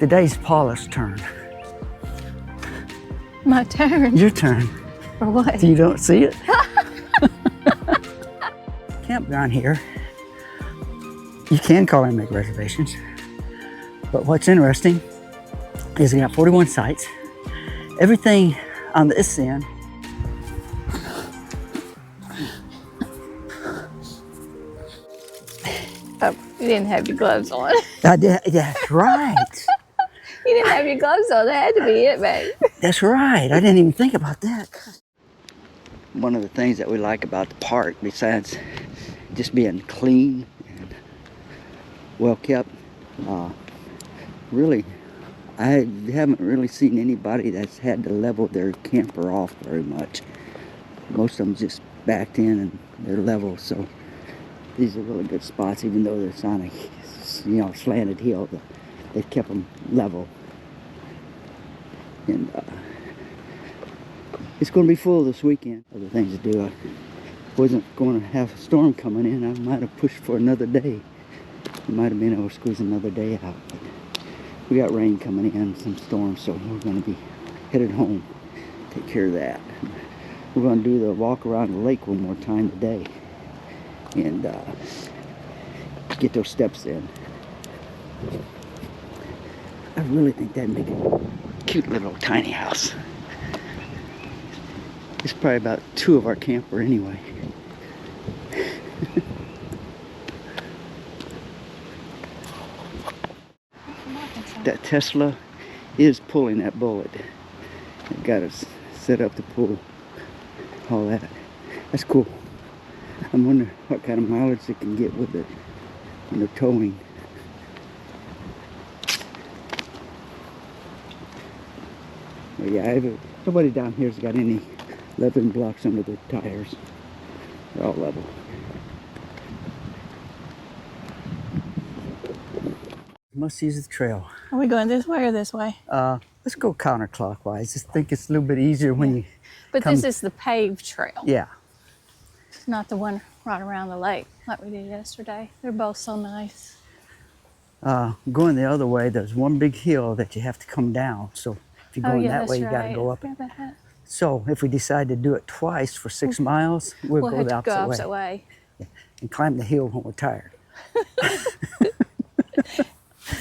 Today's Paula's turn. My turn? Your turn. For what? You don't see it? Campground here. You can call and make reservations. But what's interesting is we got 41 sites. Everything on this end. Oh, you didn't have your gloves on. I did, that's right. You didn't have your gloves on. That had to be it, babe. That's right. I didn't even think about that. One of the things that we like about the park, besides just being clean and well kept, really, I haven't really seen anybody that's had to level their camper off very much. Most of them just backed in and they're level, so these are really good spots, even though they're on a slanted hill. They've kept them level. And it's going to be full this weekend. Other things to do. I wasn't going to have a storm coming in. I might have pushed for another day. I might have been able to squeeze another day out. But we got rain coming in, some storms, so we're going to be headed home. Take care of that. We're going to do the walk around the lake one more time today. And get those steps in. I really think that'd make a cute little tiny house. It's probably about 2 of our camper anyway. That Tesla is pulling that bullet. It got us set up to pull all that. That's cool. I wonder what kind of mileage they can get with it when they're towing. But yeah, nobody down here's got any leveling blocks under their tires. They're all level. Must use the trail. Are we going this way or this way? Let's go counterclockwise. Just think it's a little bit easier when you But this is the paved trail. Yeah. It's not the one right around the lake like we did yesterday. They're both so nice. Going the other way, there's one big hill that you have to come down. So if you're going that way, you got to go up it. So if we decide to do it twice for 6 miles, we'll go the opposite way. Yeah. And climb the hill when we're tired.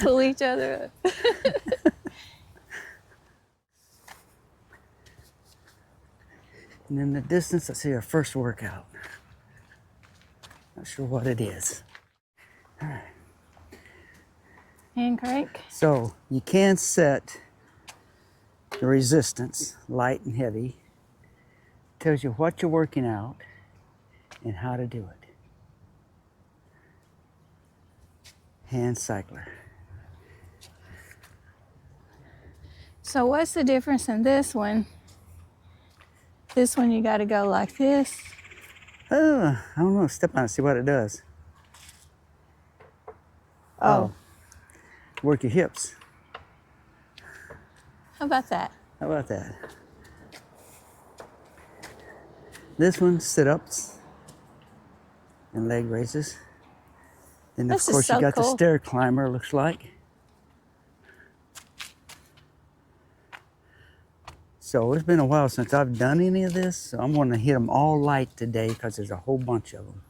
Pull each other up. And in the distance, I see our first workout. Not sure what it is. All right. Hand crank. So you can set the resistance, light and heavy. Tells you what you're working out and how to do it. Hand cycler. So what's the difference in this one? This one you got to go like this. I don't know. Step on it, see what it does. Oh. Work your hips. How about that? How about that? This one, sit-ups and leg raises. And of course you got the stair climber, looks like. So it's been a while since I've done any of this, so I'm going to hit them all light today because there's a whole bunch of them.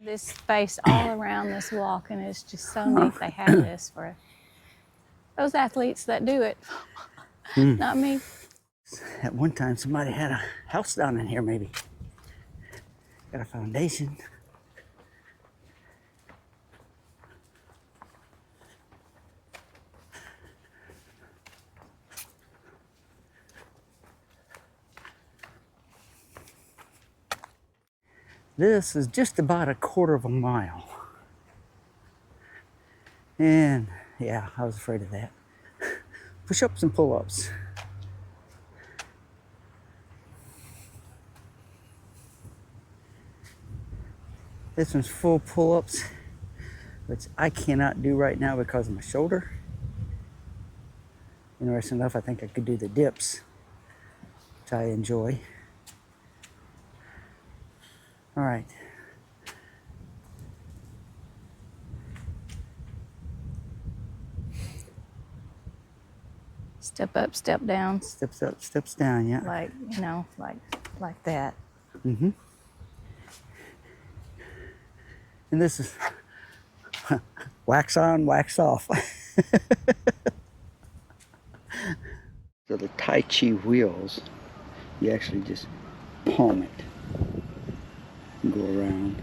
This space all around this walk, and it's just so neat they have this for those athletes that do it. Not me. At one time, somebody had a house down in here, maybe. Got a foundation. This is just about 1/4 mile. And yeah, I was afraid of that. Push-ups and pull-ups. This one's full pull-ups, which I cannot do right now because of my shoulder. Interesting enough, I think I could do the dips, which I enjoy. All right. Step up, step down. Steps up, steps down, yeah. Like, you know, like that. Mm-hmm. And this is wax on, wax off. So the Tai Chi wheels, you actually just palm it and go around.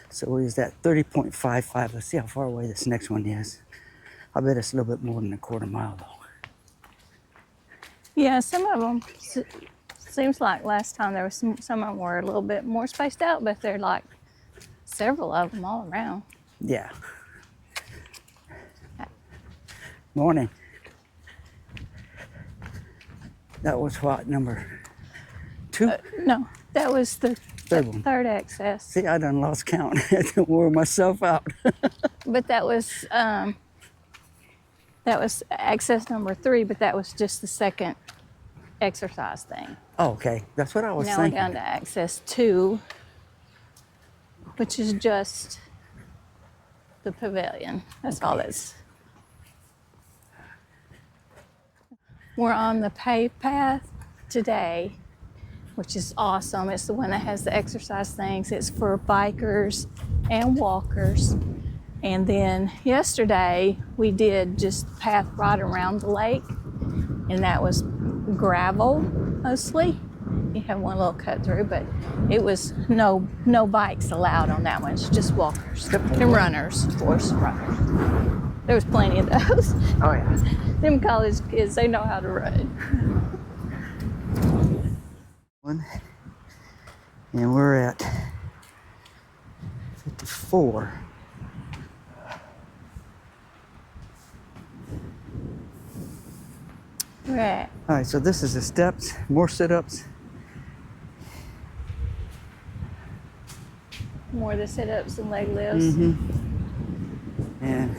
So is that 30.55? Let's see how far away this next one is. I bet it's a little bit more than a quarter mile though. Yeah, some of them, seems like last time there was some of them were a little bit more spaced out, but they're like several of them all around. Yeah. Morning. That was what, number 2? No, that was the Third one. third access. See, I done lost count. I had to wear myself out. But that was access number 3, but that was just the second exercise thing. Oh, okay. That's what I was Now thinking. we're down to access 2, which is just the pavilion. That's all that's. We're on the paved path today, which is awesome. It's the one that has the exercise things. It's for bikers and walkers. And then yesterday we did just path right around the lake, and that was gravel mostly. You have one little cut through, but it was no bikes allowed on that one. It's just walkers and runners, of course, runners. There was plenty of those. Oh yeah. Them college kids, they know how to run. And we're at 54. Right. All right, so this is the steps, more sit-ups. More of the sit-ups and leg lifts. Mm-hmm. And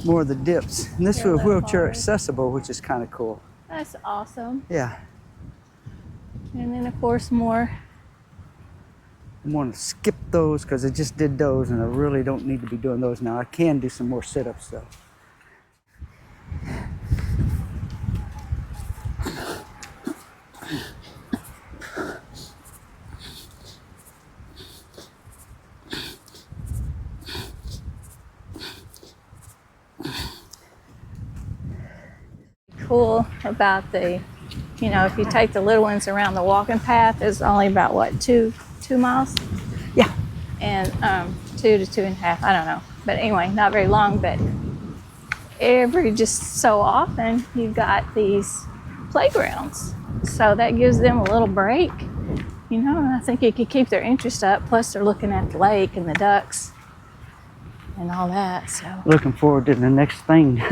more of the dips. And this They're a was little wheelchair hard. accessible, which is kind of cool. That's awesome. Yeah. And then, of course, more. I'm going to skip those because I just did those and I really don't need to be doing those now. I can do some more sit-ups though. Cool about the, you know, if you take the little ones around the walking path, it's only about what, two miles? Yeah. And 2 to 2.5, I don't know. But anyway, not very long, but every just so often you've got these playgrounds. So that gives them a little break, you know, and I think it could keep their interest up. Plus they're looking at the lake and the ducks and all that, so. Looking forward to the next thing.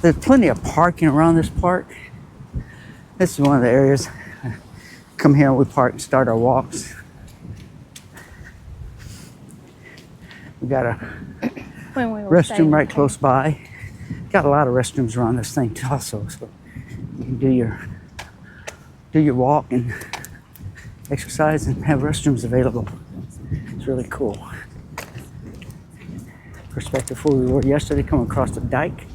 There's plenty of parking around this park. This is one of the areas. Come here and we park and start our walks. We got a When we were restroom staying right there. close by. Got a lot of restrooms around this thing also, so you can do your walk and exercise and have restrooms available. It's really cool. Perspective where we were yesterday, coming across the dike.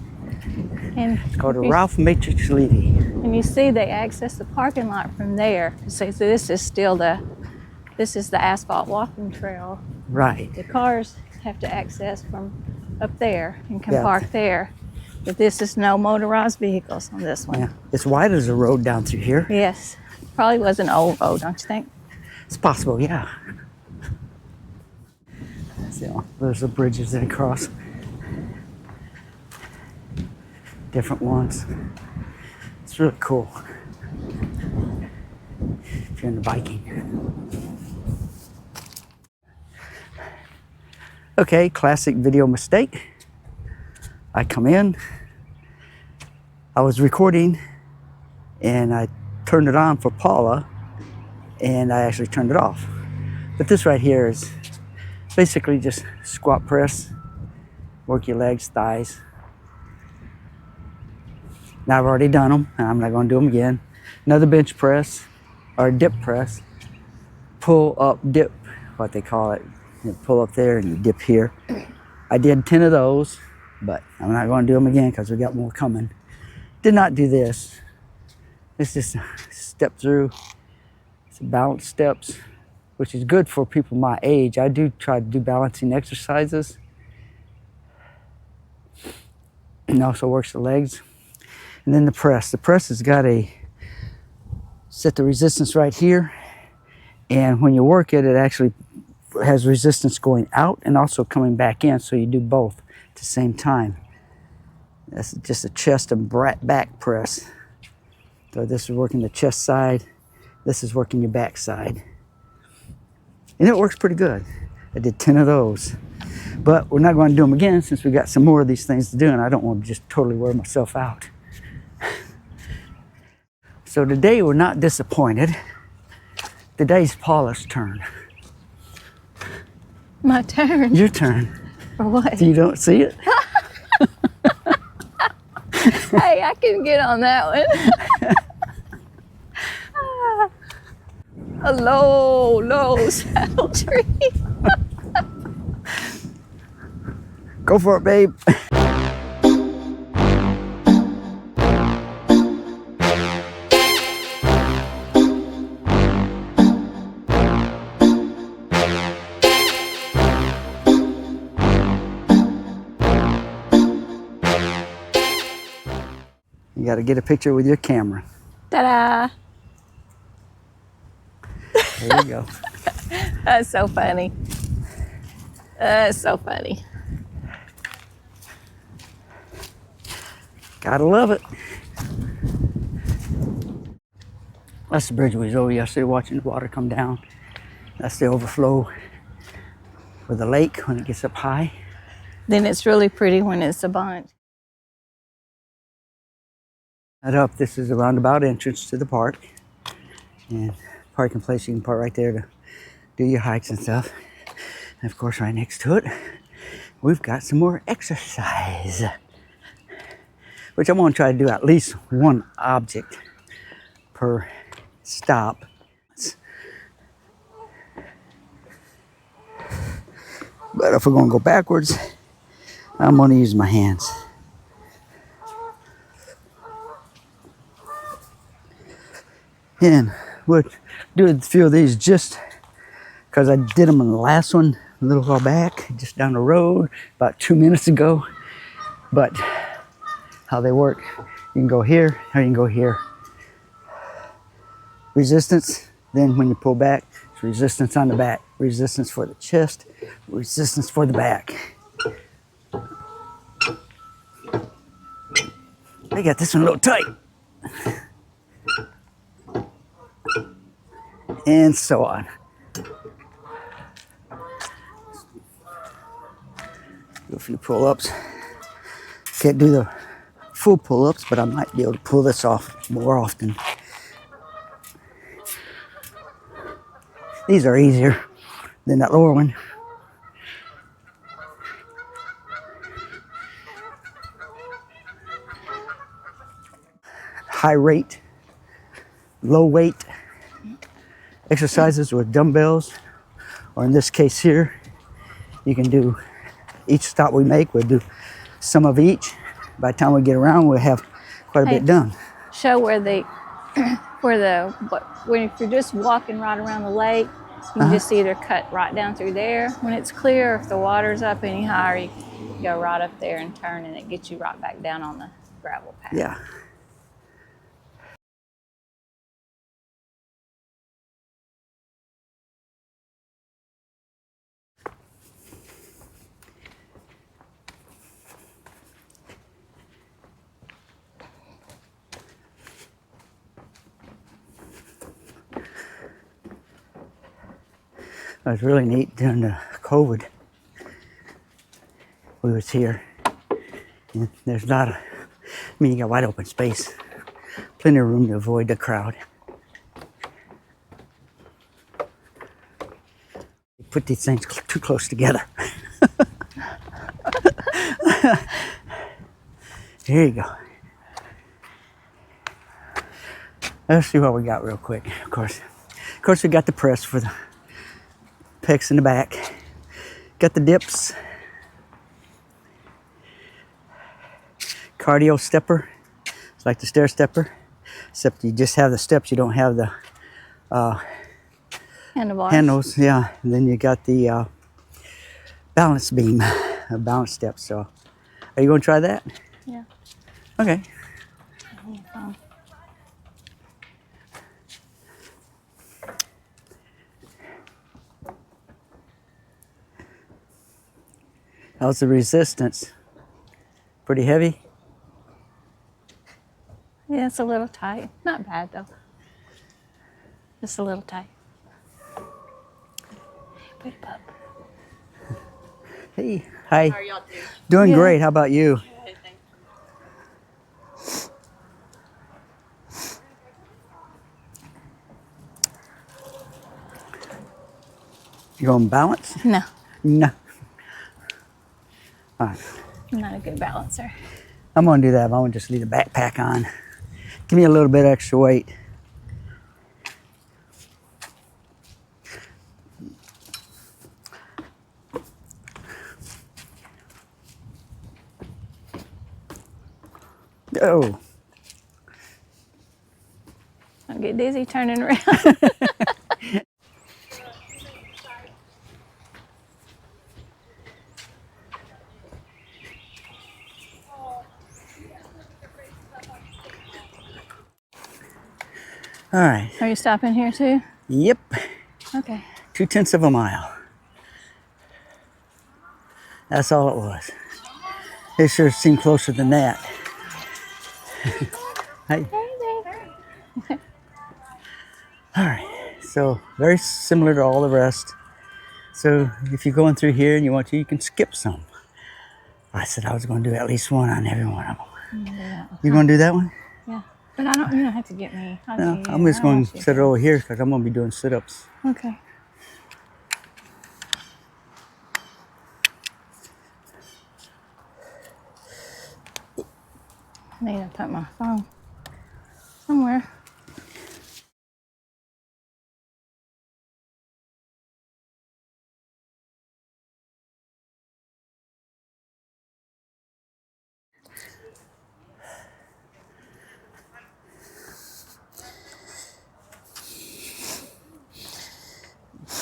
And It's called a Ralph Matrix Levy. And you see they access the parking lot from there. So this is still the asphalt walking trail. Right. The cars have to access from up there and can Yeah. park there. But this is no motorized vehicles on this one. Yeah. It's wide as a road down through here. Yes. Probably was an old road, don't you think? It's possible, yeah. So there's the bridges that cross. Different ones. It's really cool. If you're into biking. Okay, classic video mistake. I come in, I was recording and I turned it on for Paula and I actually turned it off. But this right here is Basically just squat press, work your legs, thighs. Now I've already done them, and I'm not going to do them again. Another bench press, or dip press. Pull up, dip, what they call it. You pull up there and you dip here. I did 10 of those, but I'm not going to do them again because we got more coming. Did not do this. It's just a step through. It's balance steps, which is good for people my age. I do try to do balancing exercises. And also works the legs. And then the press. The press has got a, set the resistance right here. And when you work it, it actually has resistance going out and also coming back in. So you do both at the same time. That's just a chest and back press. So this is working the chest side. This is working your back side. And it works pretty good. I did 10 of those. But we're not going to do them again since we got some more of these things to do, and I don't want to just totally wear myself out. So today we're not disappointed. Today's Paula's turn. My turn. Your turn. For what? You don't see it? Hey, I can get on that one. A low saddle tree. Go for it, babe. You got to get a picture with your camera. Ta-da! There you go. That's so funny. That's so funny. Gotta love it. That's the bridge we was over yesterday watching the water come down. That's the overflow for the lake when it gets up high. Then it's really pretty when it's a bunch. Head up, this is a roundabout entrance to the park. And parking place, you can park right there to do your hikes and stuff. And of course, right next to it, we've got some more exercise, which I'm gonna try to do at least one object per stop. But if we're gonna go backwards, I'm gonna use my hands. And we'll do a few of these just because I did them in the last one a little while back, just down the road about 2 minutes ago. But how they work, you can go here or you can go here. Resistance, then when you pull back, it's resistance on the back, resistance for the chest, resistance for the back. I got this one a little tight. And so on. Do a few pull-ups. Can't do the full pull-ups, but I might be able to pull this off more often. These are easier than that lower one. High rate, low weight exercises with dumbbells, or in this case here, you can do each stop we make, we'll do some of each. By the time we get around, we'll have quite a bit done. Show where the, when if you're just walking right around the lake, you can just either cut right down through there. When it's clear, if the water's up any higher, you go right up there and turn, and it gets you right back down on the gravel path. Yeah. It was really neat during the COVID. We was here, and there's not a, you got wide open space, plenty of room to avoid the crowd. put these things too close together. Here you go. Let's see what we got real quick. Of course, we got the press for the pecs in the back. Got the dips. Cardio stepper. It's like the stair stepper, except you just have the steps. You don't have the handles. Yeah. And then you got the balance beam, balance steps. So, are you going to try that? Yeah. Okay. How's the resistance? Pretty heavy? Yeah, it's a little tight. Not bad though. Just a little tight. Pretty pup. Hey, hi. How are y'all doing? Doing Yeah. great. How about you? Good, thank You going to balance? No, No. All right. I'm not a good balancer. I'm going to do that. I'm going to just leave the backpack on. Give me a little bit extra weight. Oh. I'll get dizzy turning around. All right. Are you stopping here too? Yep. Okay. 0.2 of a mile. That's all it was. It sure seemed closer than that. Hey. All right. So very similar to all the rest. So if you're going through here and you want to, you can skip some. I said I was going to do at least one on every one of them. Yeah. You going to do that one? Yeah. But I don't. You don't have to get me. I'll No, get you. I'm just I going want to you set it over here because I'm going to be doing sit-ups. Okay. I need to put my phone somewhere.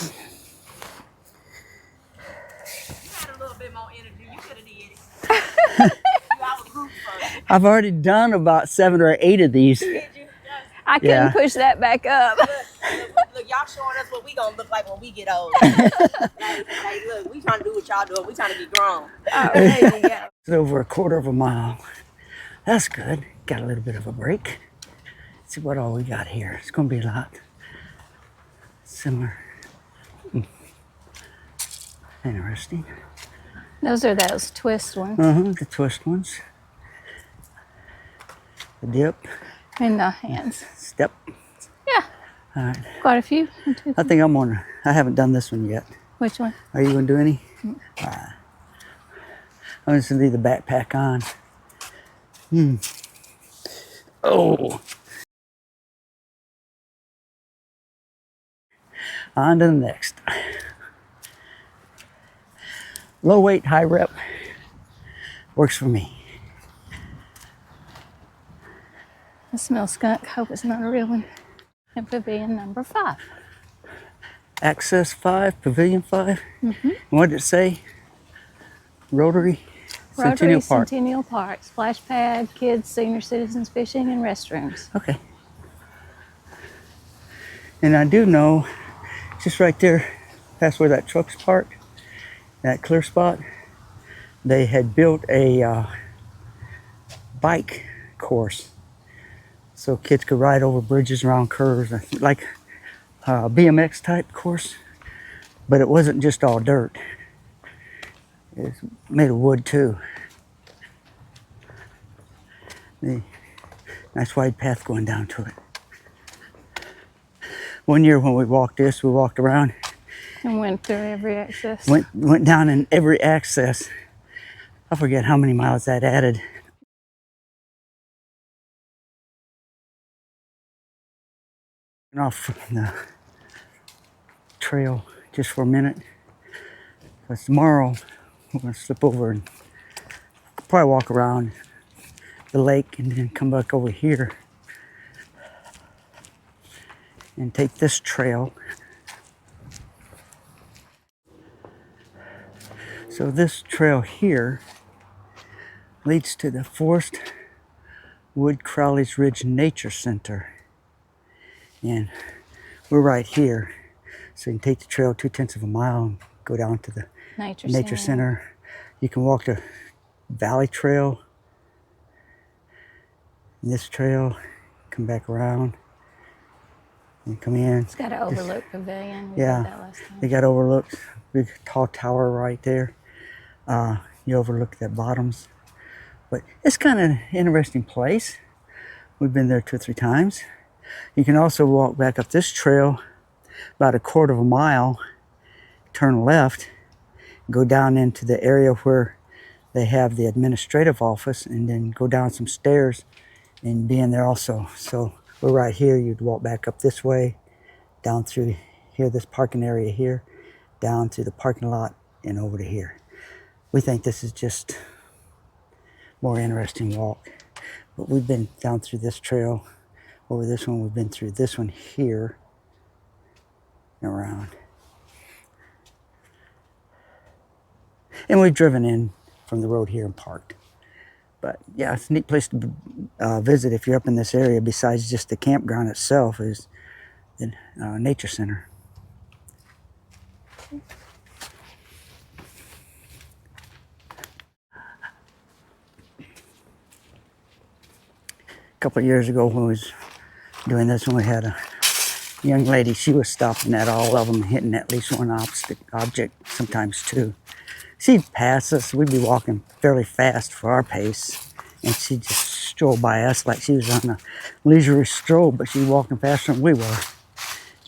you. A little bit more energy. You could have did it. You have a group first. I've already done about 7 or 8 of these. Did you? I couldn't Yeah. push that back up. Look, y'all showing us what we gonna look like when we get old. like, look, we trying to do what y'all doing. We trying to get grown. Oh, there you go. It's over 1/4 of a mile. That's good. Got a little bit of a break. Let's see what all we got here. It's going to be a lot similar. Interesting. Those are those twist ones The twist ones. The dip. in the hands. Step. Yeah, All right. quite a few. I think I'm on. I haven't done this one yet. Which one? Are you going to do any? I'm just going to leave the backpack on. Oh. On to the next. Low weight, high rep. Works for me. I smell skunk. Hope it's not a real one. And pavilion number 5. Access 5, Pavilion 5. What did it say? Rotary Rotary Centennial Park. Centennial Park. Splash pad, kids, senior citizens fishing, and restrooms. Okay. And I do know, just right there, past where that truck's parked, that clear spot, they had built a bike course so kids could ride over bridges, around curves, like a BMX type course. But it wasn't just all dirt. It's made of wood too. The nice wide path going down to it. One year when we walked this, we walked around, And went through every access. Went down in every access. I forget how many miles that added. Off the trail just for a minute. Because tomorrow we're going to slip over and probably walk around the lake and then come back over here and take this trail. So this trail here leads to the Forest Wood Crowley's Ridge Nature Center. And we're right here. So you can take the trail 2/10 of a mile and go down to the Nature Center. You can walk the Valley Trail, this trail, come back around and come in. It's got an overlook pavilion. We Yeah, did that last time. they got overlooked, big tall tower right there. You overlook the bottoms. But it's kind of an interesting place. We've been there 2 or 3 times. You can also walk back up this trail about 1/4 of a mile, turn left, go down into the area where they have the administrative office, and then go down some stairs and be in there also. So we're right here. You'd walk back up this way, down through here, this parking area here, down to the parking lot and over to here. We think this is just more interesting walk. But we've been down through this trail, over this one. We've been through this one here and around. And we've driven in from the road here and parked. But yeah, it's a neat place to visit if you're up in this area. Besides just the campground itself, is the nature center. A couple of years ago when we was doing this one, we had a young lady. She was stopping at all of them, hitting at least one object, sometimes 2. She'd pass us. We'd be walking fairly fast for our pace, and she'd just stroll by us like she was on a leisurely stroll, but she'd walking faster than we were.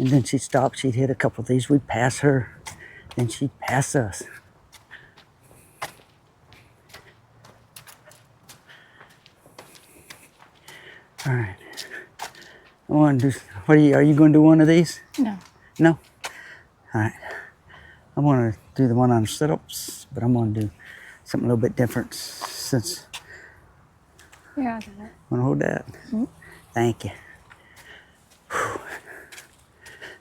And then she'd stop. She'd hit a couple of these. We'd pass her, then she'd pass us. All right. I want to do. Are you going to do one of these? No. No. All right. I want to do the one on sit-ups, but I'm going to do something a little bit different since. Yeah, I got it. Want to hold that? Mm-hmm. Thank you. Whew.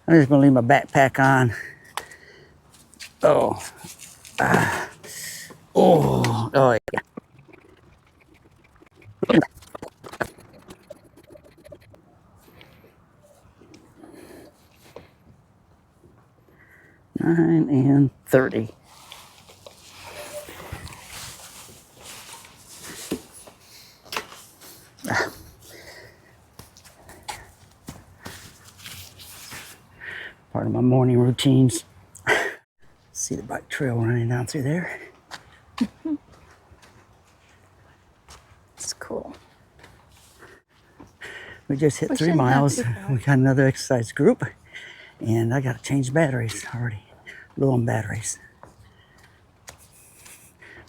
I'm just going to leave my backpack on. Oh. Oh, yeah. and 30. Part of my morning routines. See the bike trail running down through there. It's cool. We just hit 3 miles. We got another exercise group, and I got to change batteries already. Low on batteries.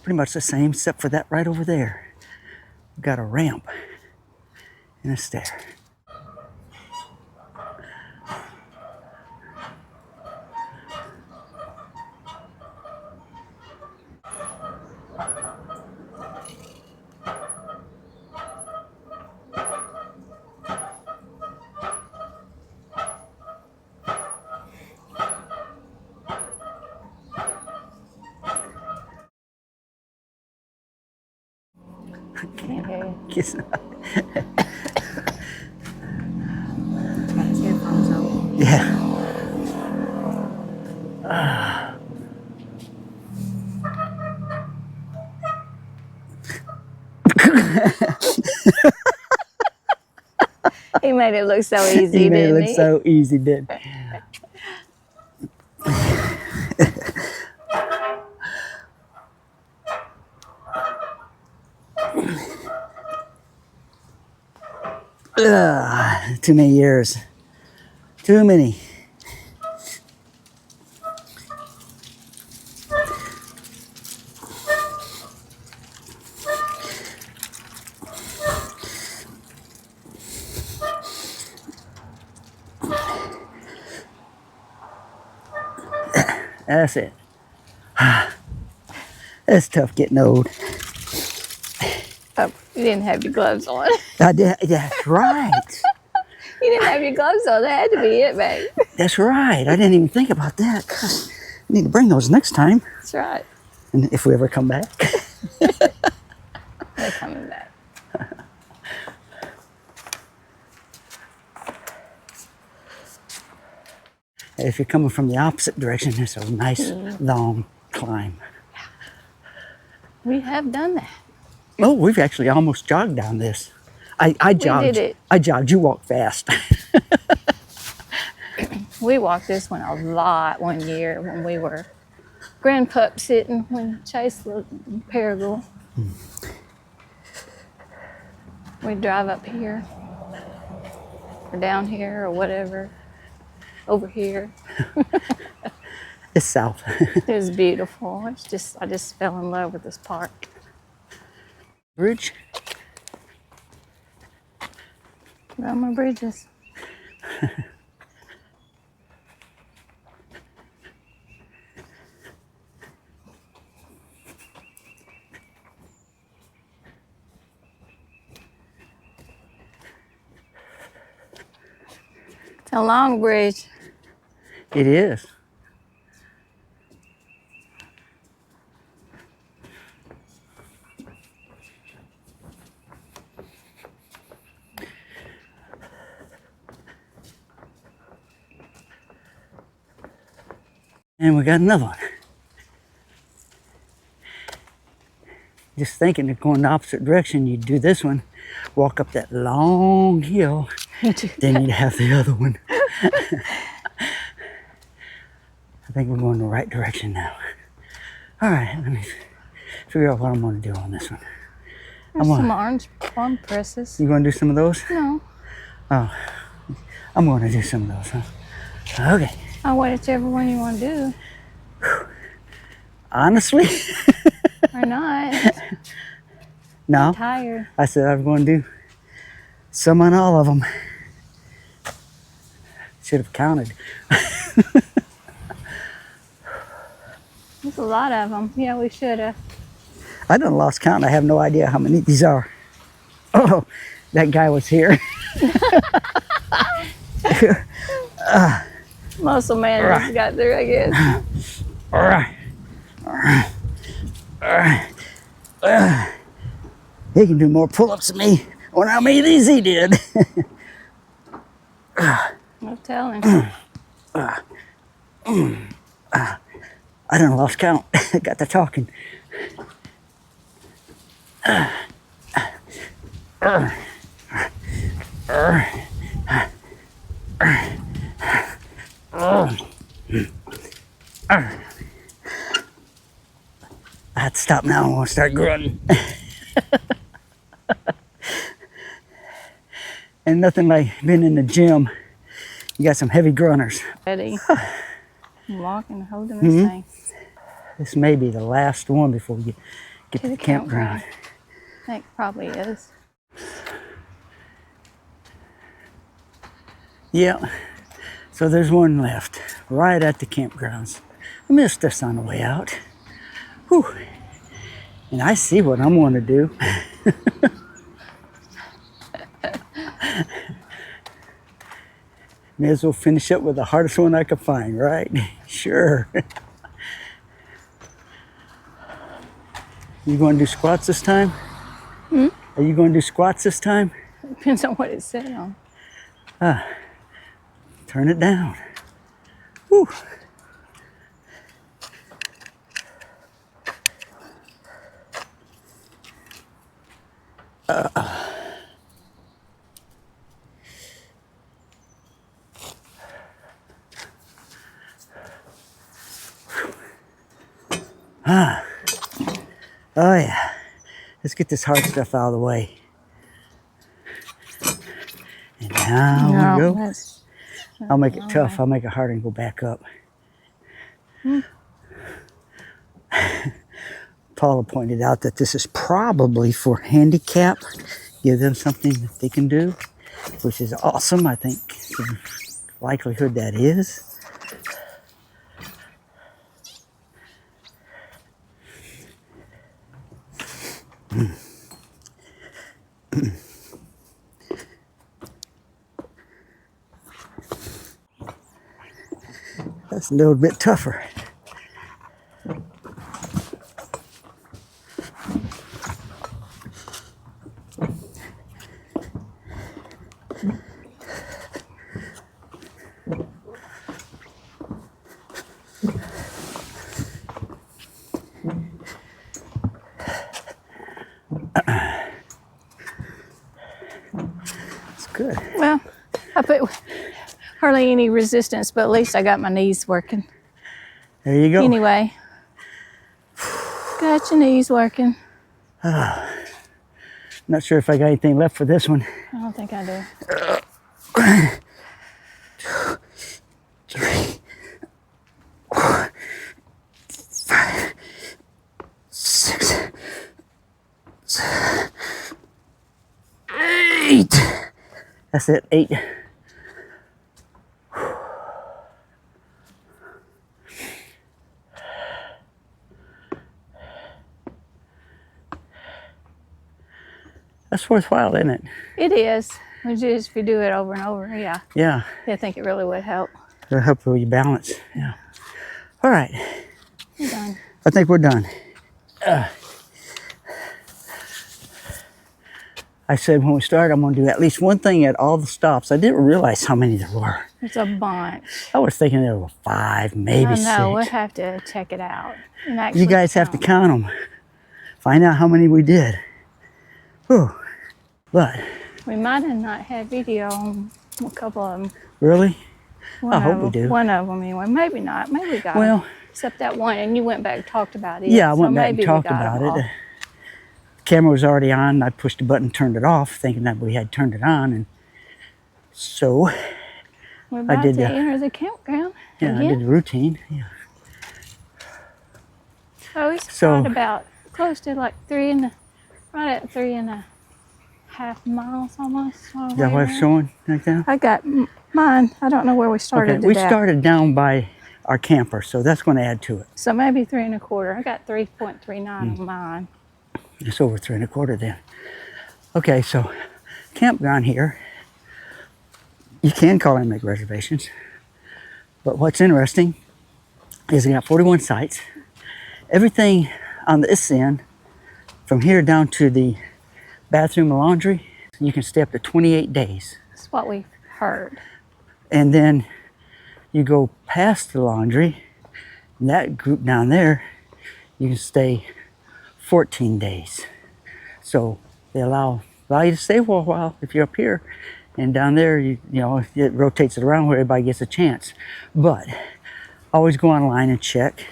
Pretty much the same, except for that right over there. We've got a ramp and a stair. Can't hear you. Kiss. Yeah. He made it look so easy, He made it didn't look he? so easy, didn't he? Too many years. Too many. That's it. It's tough getting old. Oh, you didn't have your gloves on. I did. That's right. You didn't have your gloves on. That had to be it, babe. That's right. I didn't even think about that. Gosh, I need to bring those next time. That's right. And if we ever come back. They're coming back. If you're coming from the opposite direction, it's a nice long climb. We have done that. Oh, we've actually almost jogged down this. I jogged. We did it. I jogged. You walked fast. We walked this one a lot one year when we were grandpup sitting when Chase was in Paraguay. We'd drive up here or down here or whatever, over here. It's south. It was beautiful. It's just, I just fell in love with this park. Bridge. Got my bridges. It's a long bridge. It is. And we got another one. Just thinking of going the opposite direction, you'd do this one, walk up that long hill, then you'd have the other one. I think we're going the right direction now. All right, let me figure out what I'm going to do on this one. There's some orange arm presses. You going to do some of those? No. Oh, I'm going to do some of those, huh? Okay. Oh, whichever one you want to do. Honestly? Or not. No. I'm tired. I said I was going to do some on all of them. Should have counted. There's a lot of them. Yeah, we should have. I done lost count. I have no idea how many these are. Oh, that guy was here. Muscle man Right. just got through, I guess. All right. All right. All right. He can do more pull-ups than me. I wonder how many of these he did. I'll tell him. I done lost count. Got to talking. I have to stop now. I'm going to start grunting. And nothing like being in the gym. You got some heavy grunters. Ready. I'm walking, holding this thing. This may be the last one before we get to the campground. I think probably is. Yeah. So there's one left right at the campgrounds. I missed this on the way out. Whew. And I see what I'm going to do. May as well finish up with the hardest one I could find, right? Sure. You going to do squats this time? Hmm? Are you going to do squats this time? Depends on what it said on. Turn it down. Whew. Oh yeah. Let's get this hard stuff out of the way. And now we go. I'll make it tough. I'll make it hard and go back up. Paula pointed out that this is probably for handicap. Give them something that they can do, which is awesome. I think the likelihood that is. That's a little bit tougher. It's good. Well, I put hardly any resistance, but at least I got my knees working. There you go. Anyway, got your knees working. Not sure if I got anything left for this one. I don't think I do. 3, 4, 5, 6, 7, 8. That's it, 8. That's worthwhile, isn't it? It is. If you do it over and over, yeah. Yeah, I think it really would help. it'll help with your balance. Yeah. All right, You're done. I think we're done. I said when we started, I'm going to do at least one thing at all the stops. I didn't realize how many there were. It's a bunch. I was thinking there were 5, maybe 6. I know. We'll have to check it out. And You actually guys have to count. count them. Find out how many we did. Whew. But, We might have not had video on a couple of them. really? One I of hope we them- do. One of them anyway. Maybe not. Maybe we got Well, them. Except that one, and you went back and talked about it. yeah, I so went back and maybe we talked got about them all. it. The camera was already on. I pushed the button, turned it off, thinking that we had turned it on. And so, We're about did to the- enter the campground yeah, I again. did the routine. Yeah. So it's So- right about close to like right at 3.5 miles almost. Is that what it's showing like that? I got mine. I don't know where we started. Okay, we today. started down by our camper, so that's going to add to it. So maybe 3.25. I got 3.39 Hmm. on mine. It's over 3.25 then. Okay, so campground here, you can call and make reservations. But what's interesting is they got 41 sites. Everything on this end, from here down to the bathroom and laundry, you can stay up to 28 days. That's what we've heard. And then you go past the laundry, and that group down there, you can stay 14 days. So they allow you to stay for a while if you're up here. And down there, you know, it rotates it around where everybody gets a chance. But always go online and check.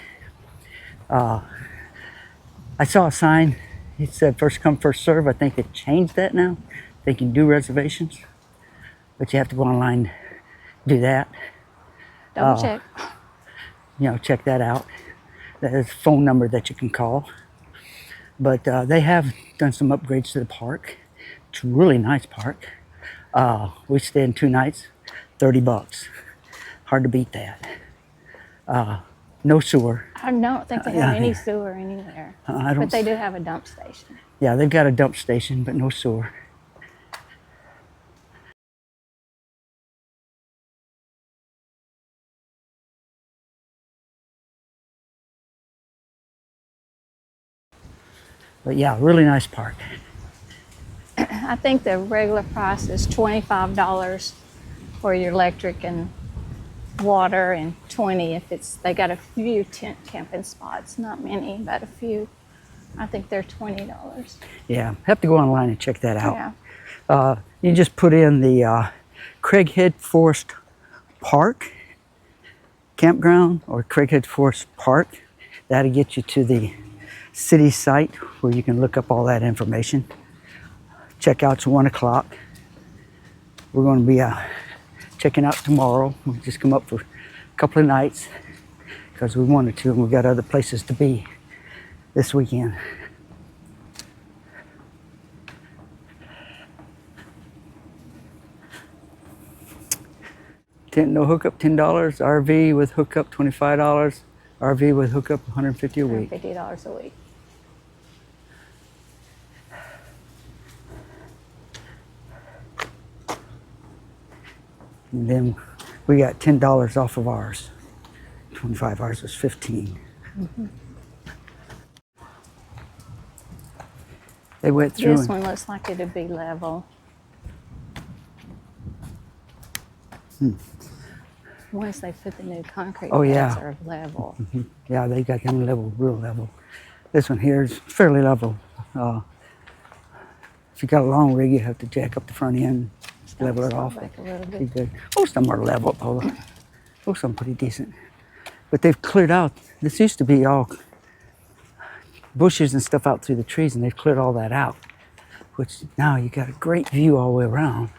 I saw a sign, it said first come, first serve. I think they changed that now. They can do reservations, but you have to go online, do that. Double check. You know, check that out. There's a phone number that you can call. But they have done some upgrades to the park. It's a really nice park. We stayed in 2 nights, $30. Hard to beat that. No sewer. I don't think they have any sewer anywhere. I don't. But they do have a dump station. Yeah, they've got a dump station, but no sewer. But yeah, really nice park. I think the regular price is $25 for your electric and water, and $20 if they got a few tent camping spots, not many, but a few. I think they're $20. Yeah, have to go online and check that out. Yeah. You just put in the Craighead Forest Park campground or Craighead Forest Park. That'll get you to the city site where you can look up all that information. Checkout's 1 o'clock. We're going to be checking out tomorrow. We just come up for a couple of nights because we wanted to, and we've got other places to be this weekend. Tent no hookup $10, RV with hookup $25, RV with hookup $150 a week. $50 a week. And then we got $10 off of ours. 25, ours was 15. They went through. This one looks like it'd be level. Once they put the new concrete Oh, pads yeah. are level. Yeah, they got them level, real level. This one here is fairly level. If you got a long rig, you have to jack up the front end, level it off. Back a little Be bit. good. Most of them are level, Paula. Most of them pretty decent. But they've cleared out. This used to be all bushes and stuff out through the trees, and they've cleared all that out. Which now you got a great view all the way around.